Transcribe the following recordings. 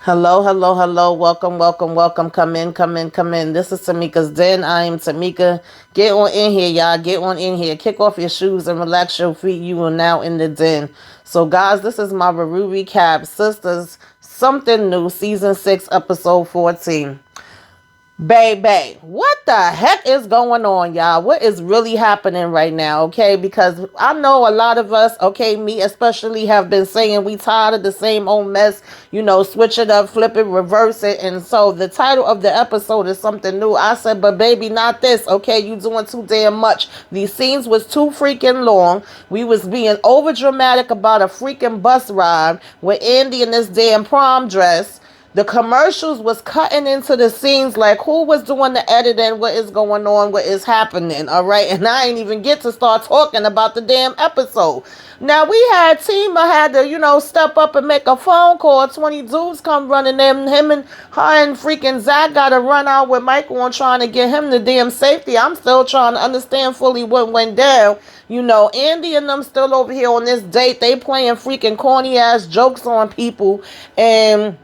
Hello, hello, hello. Welcome, welcome, welcome. Come in, come in, come in. This is Tamika's Den. I am Tamika. Get on in here, y'all. Get on in here. Kick off your shoes and relax your feet. You are now in the den. So, guys, this is my review recap. Sisters, something new, season 6, episode 14. Baby, what the heck is going on, y'all? What is really happening right now, okay? Because I know a lot of us, okay, me especially, have been saying we tired of the same old mess, switch it up, flip it, reverse it. And so the title of the episode is something new. I said, but baby, not this, okay? You doing too damn much. These scenes was too freaking long. We was being over dramatic about a freaking bus ride with Andy in this damn prom dress. The commercials was cutting into the scenes like who was doing the editing, what is going on, what is happening, all right? And I ain't even get to start talking about the damn episode. Now, we had Tima had to, step up and make a phone call. 20 dudes come running in. Him and her and freaking Zach got to run out with Michael and trying to get him the damn safety. I'm still trying to understand fully what went down. Andy and them still over here on this date. They playing freaking corny ass jokes on people. And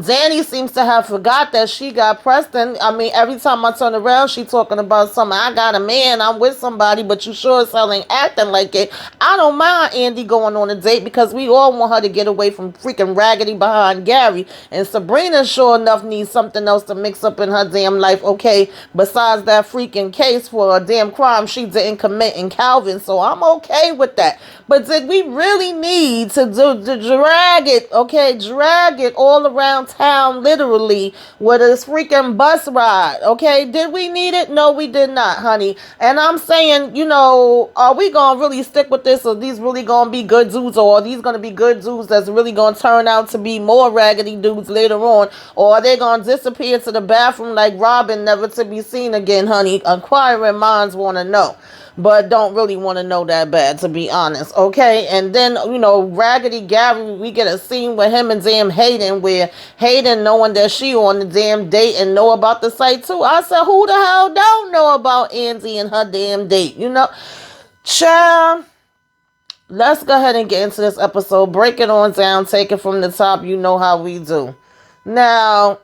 Danny seems to have forgot that she got Preston. I mean, every time I turn around, she talking about something. I got a man, I'm with somebody, but you sure as hell ain't acting like it. I don't mind Andy going on a date because we all want her to get away from freaking raggedy behind Gary. And Sabrina sure enough needs something else to mix up in her damn life, okay? Besides that freaking case for a damn crime she didn't commit in Calvin. So I'm okay with that. But did we really need to drag it, okay? Drag it all around town literally with a freaking bus ride, okay? Did we need it? No, we did not, honey. And I'm saying, are we gonna really stick with this, or these really gonna be good dudes, or are these gonna be good dudes that's really gonna turn out to be more raggedy dudes later on, or are they gonna disappear to the bathroom like Robin, never to be seen again, honey? Inquiring minds want to know, but don't really want to know that bad, to be honest, okay? And then, Raggedy Gary, we get a scene with him and damn Hayden, where Hayden, knowing that she on the damn date and know about the site too. I said, who the hell don't know about Andy and her damn date, Child, let's go ahead and get into this episode. Break it on down, take it from the top. You know how we do. Now,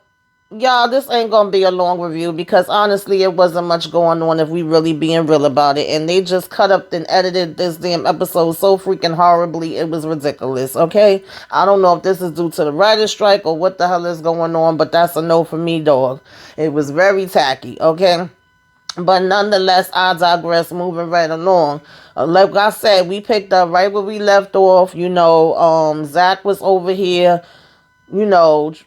y'all, this ain't gonna be a long review because honestly it wasn't much going on if we really being real about it, and they just cut up and edited this damn episode so freaking horribly it was ridiculous, okay? I don't know if this is due to the writer's strike or what the hell is going on, but that's a no for me, dog. It was very tacky, okay? But nonetheless, I digress, moving right along. Like I said, we picked up right where we left off. Zach was over here,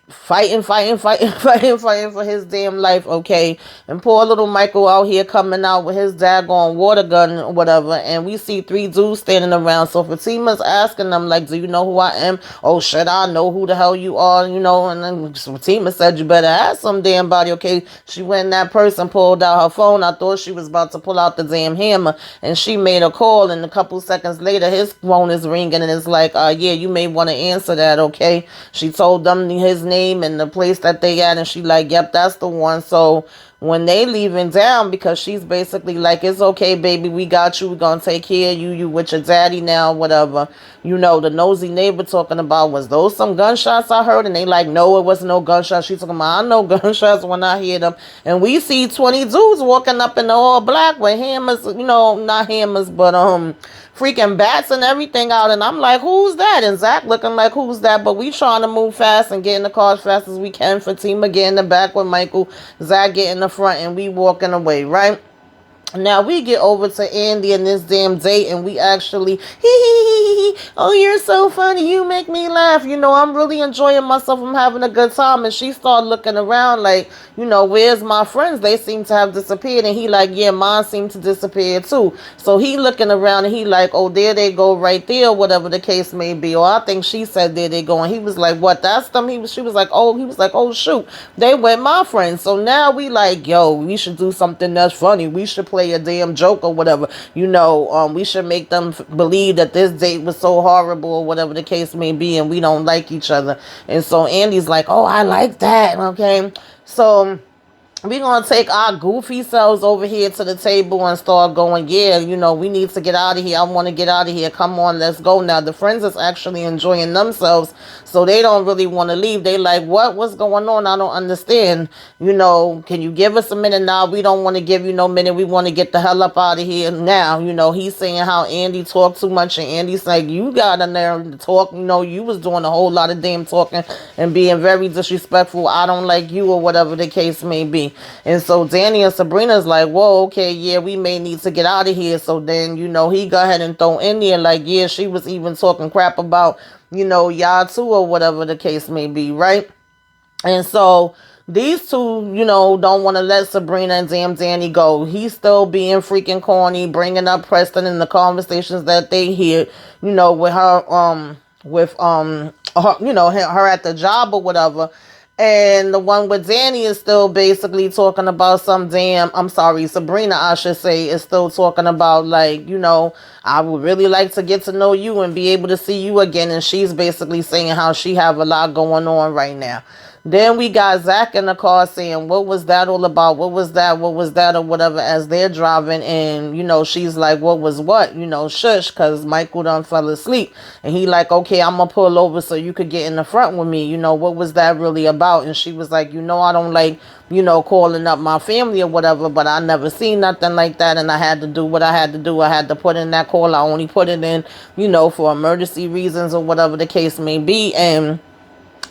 fighting, fighting for his damn life, okay? And poor little Michael out here coming out with his daggone water gun or whatever, and we see 3 dudes standing around. So Fatima's asking them, like, do you know who I am? Oh, shit, I know who the hell you are, and then Fatima said, you better ask some damn body, okay? She went, that person pulled out her phone. I thought she was about to pull out the damn hammer, and she made a call, and a couple seconds later, his phone is ringing, and it's like, yeah, you may want to answer that, okay? She told them his name and the place that they at, and she like, yep, that's the one. So when they leaving down, because she's basically like, it's okay, baby, we got you, we're gonna take care of you with your daddy now, whatever. The nosy neighbor talking about, was those some gunshots I heard? And they like, no, it wasn't no gunshots. She's talking about, I know gunshots when I hear them. And we see 20 dudes walking up in the all black with hammers, not hammers, but freaking bats and everything out. And I'm like, who's that? And Zach looking like, who's that? But we trying to move fast and get in the car as fast as we can. Fatima get in the back with Michael, Zach get in the front, and we walking away, right? Now we get over to Andy and this damn date, and we actually, oh, you're so funny, you make me laugh, I'm really enjoying myself, I'm having a good time. And she started looking around like, where's my friends? They seem to have disappeared. And he like, yeah, mine seem to disappear too. So he looking around and he like, oh, there they go right there, whatever the case may be. Or I think she said there they go, and he was like, what, that's them? She was like, oh shoot, they went my friends. So now we like, yo, we should do something that's funny, we should play a damn joke or whatever, we should make them believe that this date was so horrible or whatever the case may be, and we don't like each other. And so Andy's like, oh, I like that, okay? So we gonna take our goofy selves over here to the table and start going, yeah, we need to get out of here. I want to get out of here. Come on, let's go now. The friends is actually enjoying themselves, so they don't really want to leave. They like, what's going on? I don't understand. Can you give us a minute now? We don't want to give you no minute. We want to get the hell up out of here now. He's saying how Andy talked too much, and Andy's like, you got in there to talk. You was doing a whole lot of damn talking and being very disrespectful. I don't like you, or whatever the case may be. And so Danny and Sabrina's like, whoa, okay, yeah, we may need to get out of here. So then, he go ahead and throw in there like, yeah, she was even talking crap about, y'all too, or whatever the case may be, right? And so these two, don't want to let Sabrina and damn Danny go. He's still being freaking corny, bringing up Preston in the conversations that they hear, with her, her at the job or whatever. And the one with Danny is still basically talking about Sabrina, I should say, is still talking about, like, I would really like to get to know you and be able to see you again. And she's basically saying how she have a lot going on right now. Then we got Zach in the car saying, what was that all about? What was that? What was that? Or whatever, as they're driving. And, she's like, what was what? Shush, because Michael done fell asleep. And he like, okay, I'm going to pull over so you could get in the front with me. What was that really about? And she was like, I don't like, calling up my family or whatever, but I never seen nothing like that. And I had to do what I had to do. I had to put in that call. I only put it in, for emergency reasons or whatever the case may be. And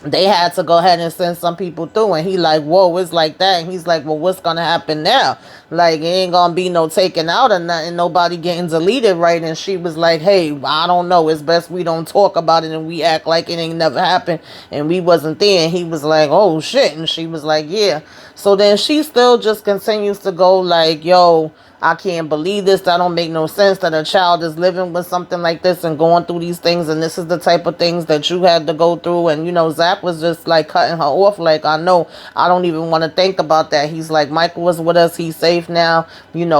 they had to go ahead and send some people through, and he like, whoa, it's like that. And he's like, well, what's gonna happen now? Like, it ain't gonna be no taking out or nothing, nobody getting deleted, right? And she was like, hey, I don't know, it's best we don't talk about it and we act like it ain't never happened and we wasn't there. And he was like, oh shit. And she was like, yeah. So then she still just continues to go like, yo, I can't believe this. That don't make no sense that a child is living with something like this and going through these things. And this is the type of things that you had to go through. And, Zach was just like cutting her off. Like, I know, I don't even want to think about that. He's like, Michael was with us. He's safe now.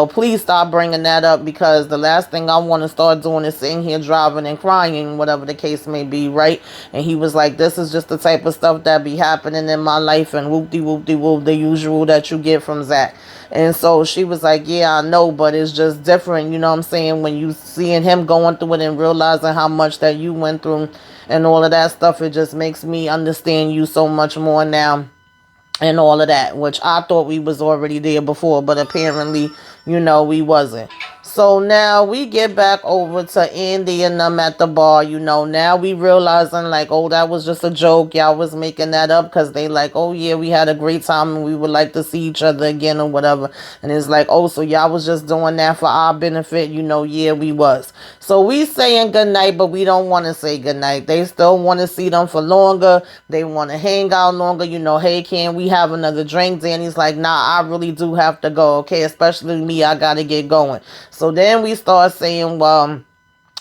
Please stop bringing that up, because the last thing I want to start doing is sitting here driving and crying, whatever the case may be, right? And he was like, this is just the type of stuff that be happening in my life, and whoop-de-whoop-de-whoop, the usual that you get from Zach. And so she was like, yeah, I know, but it's just different, you know what I'm saying, when you seeing him going through it and realizing how much that you went through and all of that stuff. It just makes me understand you so much more now and all of that, which I thought we was already there before, but apparently, we wasn't. So now we get back over to Andy and them at the bar. Now we realizing like, oh, that was just a joke. Y'all was making that up because they like, oh yeah, we had a great time and we would like to see each other again or whatever. And it's like, oh, so y'all was just doing that for our benefit. Yeah, we was. So we saying goodnight, but we don't want to say goodnight. They still want to see them for longer. They want to hang out longer. Hey, can we have another drink? Danny's like, nah, I really do have to go. Okay, especially me. I got to get going. So then we start saying, well,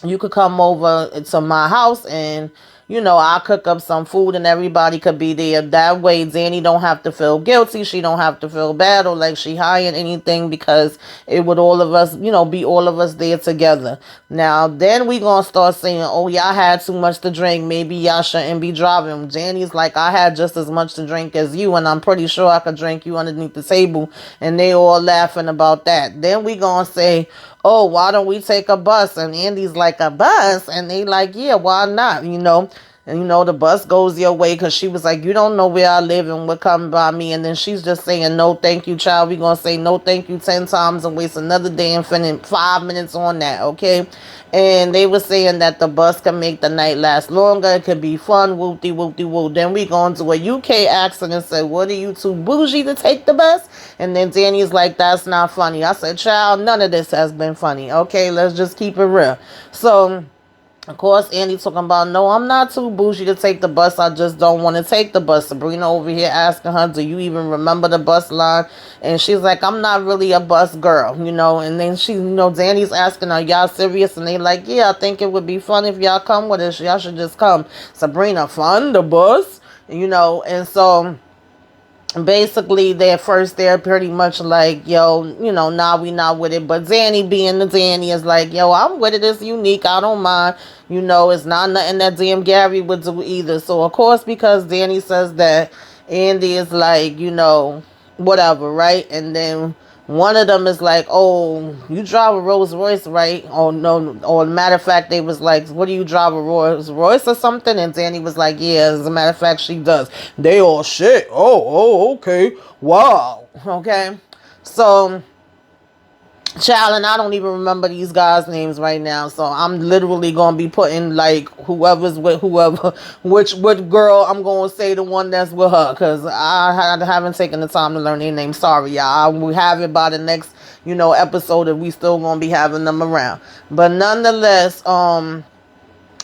you could come over to my house and, I'll cook up some food and everybody could be there. That way, Danny don't have to feel guilty. She don't have to feel bad or like she hiding anything, because it would all of us, be all of us there together. Now, then we gonna start saying, oh, y'all had too much to drink. Maybe y'all shouldn't be driving. Danny's like, I had just as much to drink as you, and I'm pretty sure I could drink you underneath the table. And they all laughing about that. Then we gonna say, oh, why don't we take a bus? And Andy's like, a bus? And they like, yeah, why not? And, the bus goes your way, because she was like, you don't know where I live and what come by me. And then she's just saying, no, thank you, child. We're going to say no, thank you 10 times and waste another day and finish 5 minutes on that, okay? And they were saying that the bus can make the night last longer. It could be fun, whoop-de-whoop-de-whoop. Then we go into a UK accent and say, what are you too bougie to take the bus? And then Danny's like, that's not funny. I said, child, none of this has been funny, okay? Let's just keep it real. So, of course, Andy talking about, no, I'm not too bougie to take the bus. I just don't want to take the bus. Sabrina over here asking her, do you even remember the bus line? And she's like, I'm not really a bus girl, And then she, Danny's asking, are y'all serious? And they like, yeah, I think it would be fun if y'all come with us. Y'all should just come. Sabrina, fun, the bus? And so basically they're pretty much like, yo, nah, we not with it. But Danny being the Danny is like, yo, I'm with it. It's unique. I don't mind. It's not nothing that damn Gary would do either. So of course, because Danny says that, Andy is like, whatever, right? And then one of them is like, oh, you drive a Rolls Royce, right? Oh, no. Or matter of fact, they was like, what do you drive, a Rolls Royce or something? And Danny was like, yeah, as a matter of fact, she does. They all shit. Oh, okay. Wow. Okay. So, child, and I don't even remember these guys' names right now, so I'm literally gonna be putting like whoever's with whoever, which girl I'm gonna say the one that's with her, cause I haven't taken the time to learn their names. Sorry, y'all. I will have it by the next episode if we still gonna be having them around. But nonetheless,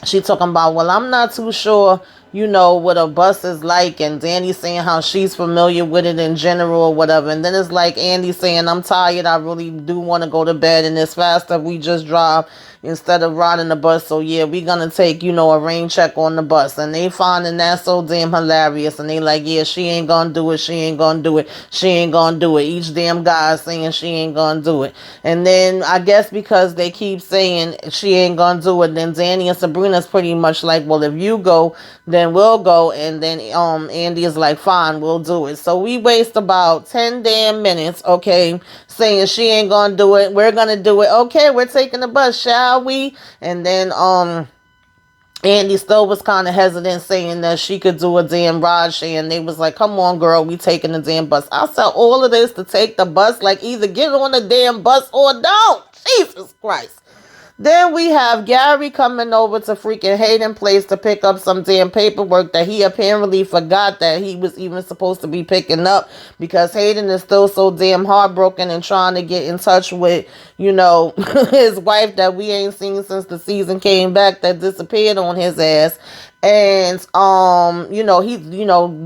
she talking about, well, I'm not too sure, what a bus is like, and Danny saying how she's familiar with it in general or whatever. And then it's like Andy saying, I'm tired, I really do want to go to bed, and it's faster we just drive instead of riding the bus. So yeah, we gonna take, a rain check on the bus. And they finding that so damn hilarious. And they like, yeah, she ain't gonna do it, she ain't gonna do it, she ain't gonna do it. Each damn guy saying she ain't gonna do it. And then I guess because they keep saying she ain't gonna do it, then Danny and Sabrina's pretty much like, well, if you go, then we'll go. And then Andy is like, fine, we'll do it. So we waste about 10 damn minutes, okay, saying she ain't gonna do it, we're gonna do it. Okay, we're taking the bus, shall we? And then Andy still was kind of hesitant, saying that she could do a damn ride share, and they was like, come on, girl, we taking the damn bus. I said all of this to take the bus, like either get on the damn bus or don't. Jesus Christ. Then we have Gary coming over to freaking Hayden's place to pick up some damn paperwork that he apparently forgot that he was even supposed to be picking up, because Hayden is still so damn heartbroken and trying to get in touch with, his wife that we ain't seen since the season came back, that disappeared on his ass. And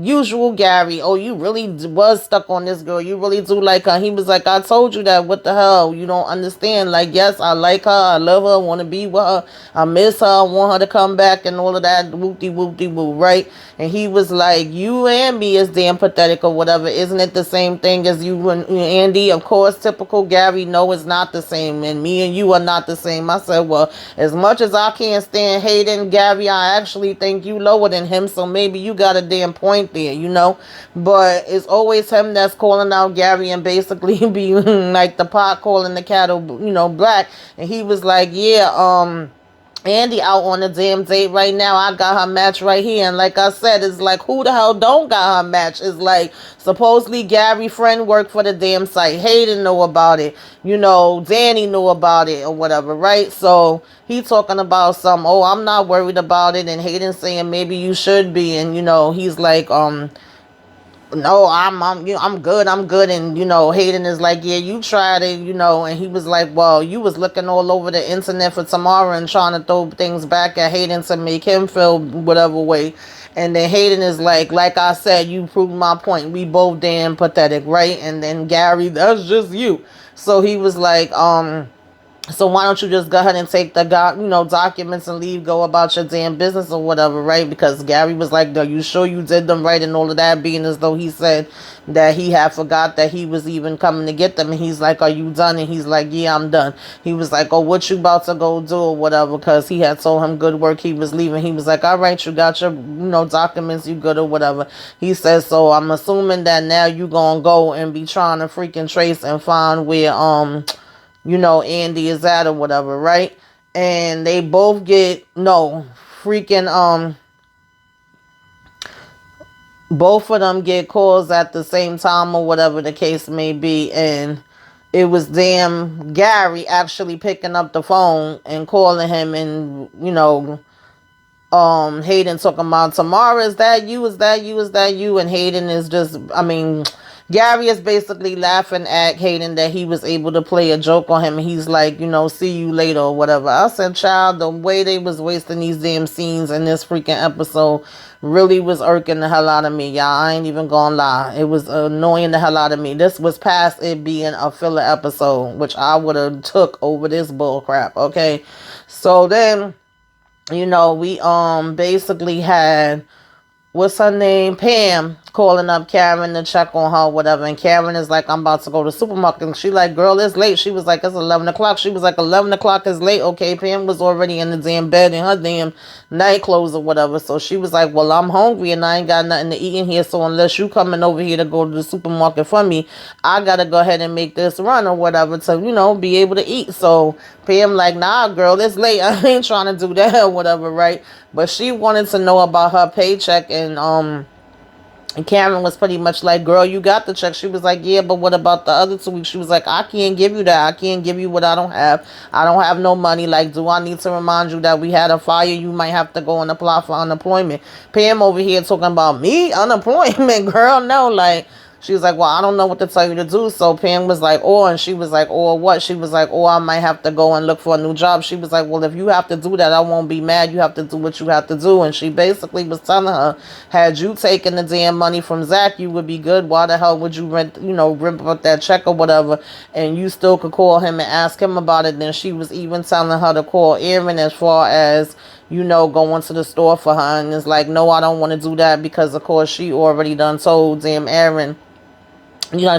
usual Gary, oh, you really was stuck on this girl, you really do like her. He was like, I told you that, what the hell, you don't understand. Like, yes, I like her, I love her, I want to be with her, I miss her, I want her to come back, and all of that whoop-de-whoop-de-whoop, right? And he was like, you and me is damn pathetic or whatever. Isn't it the same thing as you and Andy? Of course, typical Gary, no, it's not the same, and me and you are not the same. I said, well, as much as I can't stand Hayden, Gary, I actually think you lower than him, so maybe you got a damn point there, but it's always him that's calling out Gary and basically being like the pot calling the kettle, black. And he was like, yeah, Andy out on a damn date right now. I got her match right here. And like I said, it's like, who the hell don't got her match? It's like, supposedly Gary friend worked for the damn site. Hayden know about it. Danny knew about it or whatever, right? So he talking about some, oh, I'm not worried about it. And Hayden saying maybe you should be. And, he's like, no, I'm good. And, Hayden is like, yeah, you tried it, and he was like, well, you was looking all over the internet for Tamara and trying to throw things back at Hayden to make him feel whatever way. And then Hayden is like I said, you proved my point. We both damn pathetic, right? And then Gary, that's just you. So he was like, so why don't you just go ahead and take the documents and leave, go about your damn business or whatever, right? Because Gary was like, are you sure you did them right and all of that, being as though he said that he had forgot that he was even coming to get them. And he's like, are you done? And he's like, yeah, I'm done. He was like, oh, what you about to go do or whatever, because he had told him good work, he was leaving. He was like, all right, you got your documents, you good or whatever. He says, so I'm assuming that now you gonna go and be trying to freaking trace and find where Andy is at or whatever, right? And they both get both of them get calls at the same time or whatever the case may be. And it was damn Gary actually picking up the phone and calling him, and Hayden talking about, Tamara, is that you? Is that you? Is that you? And Hayden is just, Gary is basically laughing at Hayden that he was able to play a joke on him. He's like, see you later or whatever. I said, child, the way they was wasting these damn scenes in this freaking episode really was irking the hell out of me, y'all. I ain't even gonna lie. It was annoying the hell out of me. This was past it being a filler episode, which I would have took over this bull crap, okay? So then, we basically had what's her name, Pam, calling up Karen to check on her, whatever. And Karen is like, I'm about to go to the supermarket. And she like, girl, it's late. She was like, it's 11 o'clock. She was like, 11 o'clock is late. Okay, Pam was already in the damn bed in her damn night clothes or whatever. So she was like, well, I'm hungry and I ain't got nothing to eat in here. So unless you coming over here to go to the supermarket for me, I got to go ahead and make this run or whatever to, be able to eat. So Pam like, nah, girl, it's late. I ain't trying to do that or whatever, right? But she wanted to know about her paycheck, and Karen was pretty much like, girl, you got the check. She was like, yeah, but what about the other 2 weeks? She was like, I can't give you that. I can't give you what I don't have. I don't have no money. Like, do I need to remind you that we had a fire? You might have to go and apply for unemployment. Pam over here talking about me? Unemployment? Girl, no. Like, she was like, well, I don't know what to tell you to do. So Pam was like, oh, and she was like, oh, what? She was like, oh, I might have to go and look for a new job. She was like, well, if you have to do that, I won't be mad. You have to do what you have to do. And she basically was telling her, had you taken the damn money from Zach, you would be good. Why the hell would you rip up that check or whatever? And you still could call him and ask him about it. Then she was even telling her to call Erin as far as, going to the store for her. And it's like, no, I don't want to do that because, of course, she already done told damn Erin,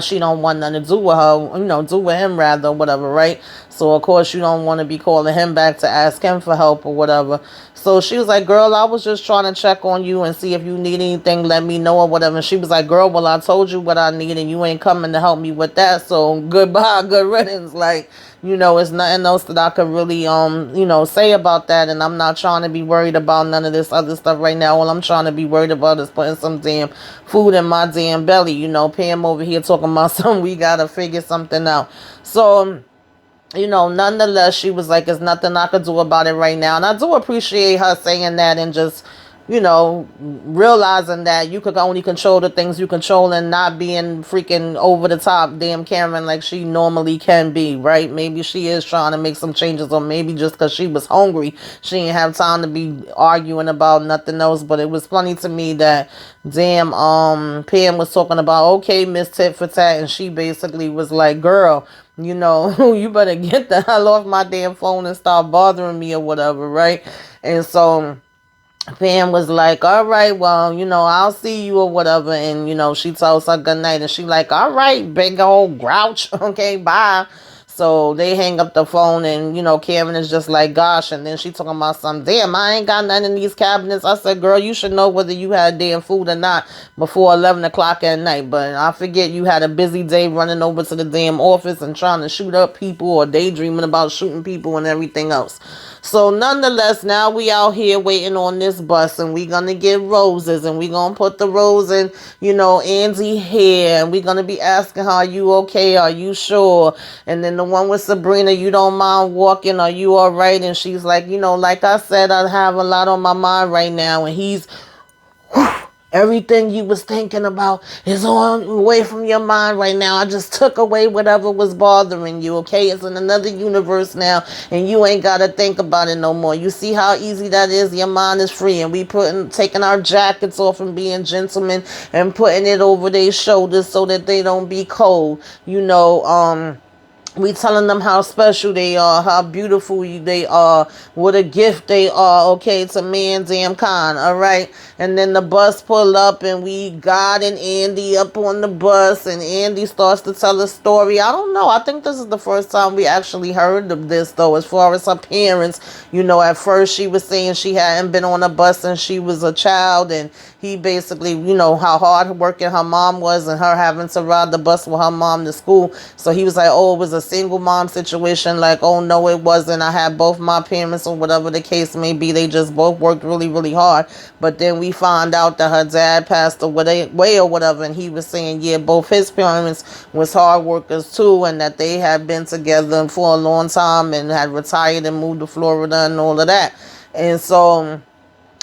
she don't want nothing to do with her, do with him rather, whatever, right? So, of course, you don't want to be calling him back to ask him for help or whatever. So she was like, girl, I was just trying to check on you and see if you need anything, let me know or whatever. And she was like, girl, well, I told you what I need and you ain't coming to help me with that. So goodbye, good riddance. Like, it's nothing else that I could really, say about that. And I'm not trying to be worried about none of this other stuff right now. All I'm trying to be worried about is putting some damn food in my damn belly. Pam over here talking about something, we got to figure something out. So, nonetheless, she was like, there's nothing I could do about it right now. And I do appreciate her saying that and just, realizing that you could only control the things you control and not being freaking over the top damn Karen like she normally can be, right? Maybe she is trying to make some changes, or maybe just because she was hungry, she didn't have time to be arguing about nothing else. But it was funny to me that damn Pam was talking about, okay, Miss Tit for Tat, and she basically was like, girl, you better get the hell off my damn phone and stop bothering me or whatever, right? And so Pam was like, all right, well, I'll see you or whatever. And, she tells her good night. And she like, all right, big old grouch. Okay, bye. So they hang up the phone and, Karen is just like, gosh. And then she talking about something, damn, I ain't got nothing in these cabinets. I said, girl, you should know whether you had damn food or not before 11 o'clock at night. But I forget you had a busy day running over to the damn office and trying to shoot up people or daydreaming about shooting people and everything else. So nonetheless, now we out here waiting on this bus and we gonna get roses and we gonna put the rose in, Andy hair, and we gonna be asking her, are you okay? Are you sure? And then the one with Sabrina, you don't mind walking? Are you all right? And she's like, like I said, I have a lot on my mind right now. And he's, everything you was thinking about is on away from your mind right now. I just took away whatever was bothering you, okay? It's in another universe now, and you ain't got to think about it no more. You see how easy that is? Your mind is free, and we taking our jackets off and being gentlemen and putting it over their shoulders so that they don't be cold, we telling them how special they are, how beautiful they are, what a gift they are, okay, to man damn kind, all right? And then the bus pull up and we got and Andy up on the bus and Andy starts to tell a story. I don't know. I think this is the first time we actually heard of this, though, as far as her parents. At first she was saying she hadn't been on a bus since she was a child, and he basically, how hard working her mom was and her having to ride the bus with her mom to school. So he was like, oh, it was a single mom situation. Like, oh, no, it wasn't. I had both my parents, or whatever the case may be. They just both worked really, really hard. But then we found out that her dad passed away or whatever, and he was saying, yeah, both his parents was hard workers too, and that they had been together for a long time and had retired and moved to Florida and all of that. And so,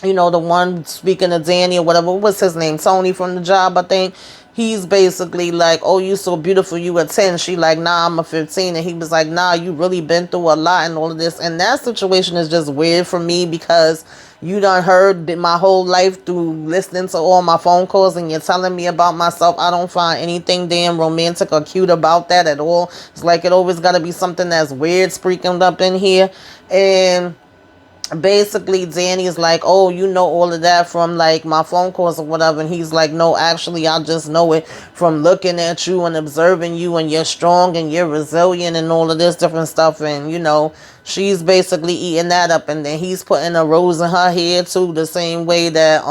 the one speaking to Danny or whatever, what was his name? Tony from the job, I think. He's basically like, oh, you so beautiful, you a 10. She like, nah, I'm a 15. And he was like, nah, you really been through a lot and all of this. And that situation is just weird for me because you done heard my whole life through listening to all my phone calls and you're telling me about myself. I don't find anything damn romantic or cute about that at all. It's like it always got to be something that's weird sprinkling up in here. And basically Danny's like, oh, you know all of that from like my phone calls or whatever, and he's like, no, actually I just know it from looking at you and observing you, and you're strong and you're resilient and all of this different stuff. And she's basically eating that up, and then he's putting a rose in her hair too, the same way that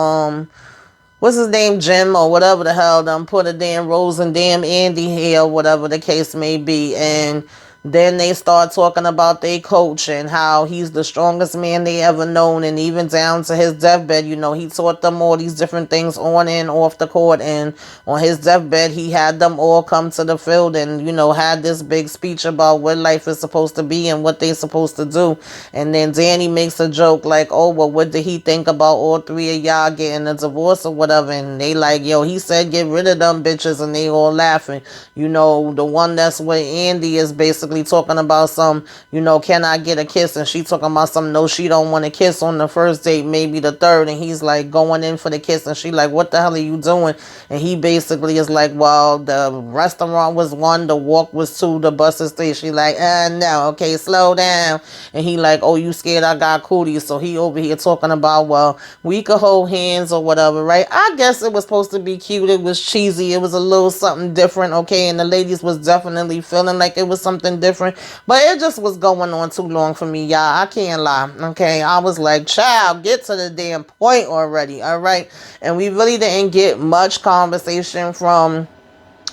what's his name, Jim or whatever the hell, put a damn rose in damn Andy hair, whatever the case may be. And then they start talking about their coach and how he's the strongest man they ever known, and even down to his deathbed, he taught them all these different things on and off the court. And on his deathbed, he had them all come to the field and, had this big speech about what life is supposed to be and what they're supposed to do. And then Danny makes a joke like, oh, well, what did he think about all three of y'all getting a divorce or whatever? And they like, yo, he said get rid of them bitches, and they all laughing. The one that's with Andy is basically talking about some, can I get a kiss? And she talking about some, no, she don't want to kiss on the first date, maybe the third. And he's like going in for the kiss, and she like, what the hell are you doing? And he basically is like, well, the restaurant was 1, the walk was 2, the bus is 3. She like, no, okay, slow down. And he like, oh, you scared I got cooties? So he over here talking about, well, we could hold hands or whatever, right? I guess it was supposed to be cute. It was cheesy. It was a little something different, okay? And the ladies was definitely feeling like it was something different. But it just was going on too long for me, y'all. I can't lie, okay? I was like, child, get to the damn point already, all right? And we really didn't get much conversation from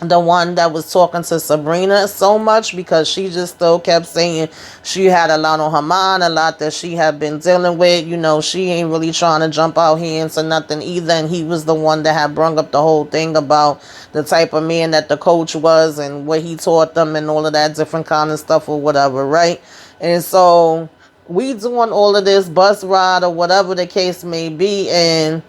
the one that was talking to Sabrina so much, because she just still kept saying she had a lot on her mind, a lot that she had been dealing with. She ain't really trying to jump out here into nothing either. And he was the one that had brung up the whole thing about the type of man that the coach was and what he taught them and all of that different kind of stuff or whatever, right? And so we doing all of this bus ride or whatever the case may be, and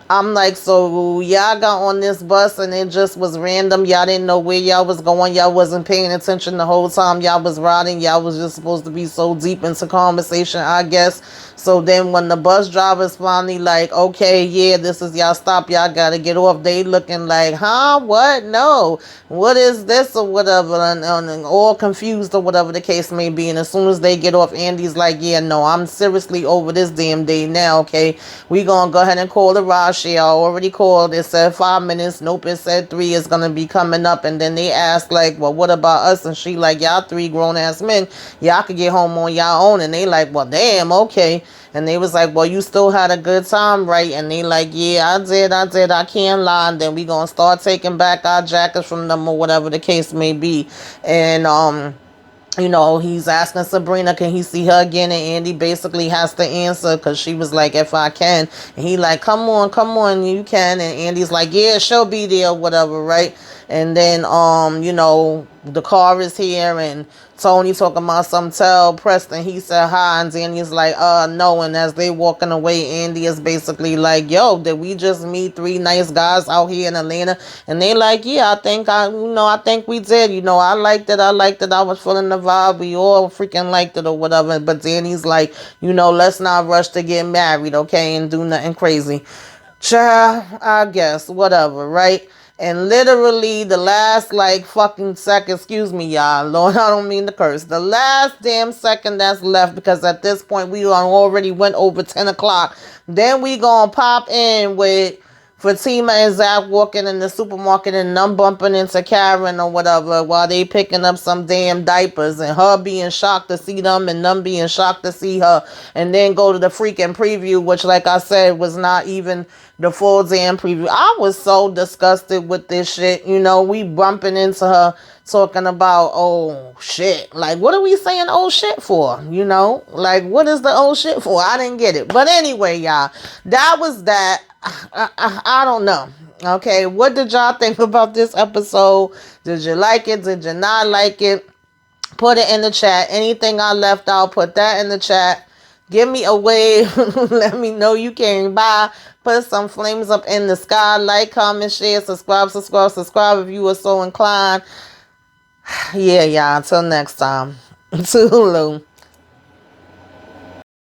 I'm like, so y'all got on this bus and it just was random. Y'all didn't know where y'all was going. Y'all wasn't paying attention the whole time y'all was riding. Y'all was just supposed to be so deep into conversation, I guess. So then when the bus drivers finally like, okay, yeah, this is y'all stop. Y'all got to get off. They looking like, huh? What? No. What is this or whatever? And all confused or whatever the case may be. And as soon as they get off, Andy's like, yeah, no, I'm seriously over this damn day now, okay? We gonna go ahead and call the ride share. I already called. It said 5 minutes. Nope, it said 3 is gonna be coming up. And then they asked like, well, what about us? And she like, y'all 3 grown-ass men. Y'all could get home on y'all own. And they like, well, damn, okay. And they was like, well, you still had a good time, right? And they like, yeah, I did. I can't lie. And then we gonna start taking back our jackets from them or whatever the case may be. And he's asking Sabrina, can he see her again? And Andy basically has to answer because she was like, if I can. And he like, come on, you can. And Andy's like, yeah, she'll be there or whatever, right? And then, the car is here, and Tony talking about some tell Preston. He said hi, and Danny's like, no. And as they walking away, Andy is basically like, yo, did we just meet 3 nice guys out here in Atlanta? And they like, yeah, I think we did. I liked it. I was feeling the vibe. We all freaking liked it or whatever. But Danny's like, let's not rush to get married, okay, and do nothing crazy. Child, I guess, whatever, right? And literally the last fucking second, excuse me, y'all, Lord, I don't mean to curse. The last damn second that's left, because at this point we already went over 10 o'clock. Then we gonna pop in with Fatima and Zach walking in the supermarket and them bumping into Karen or whatever while they picking up some damn diapers, and her being shocked to see them and them being shocked to see her. And then go to the freaking preview, which like I said was not even the full damn preview. I was so disgusted with this shit. We bumping into her talking about, oh shit. Like, what are we saying oh shit for? Like, what is the oh shit for? I didn't get it. But anyway, y'all, that was that. I don't know. Okay, what did y'all think about this episode? Did you like it? Did you not like it? Put it in the chat. Anything I left out, put that in the chat. Give me a wave. Let me know you came by. Put some flames up in the sky. Like, comment, share, subscribe if you were so inclined. Yeah, y'all. Until next time. Toodaloo.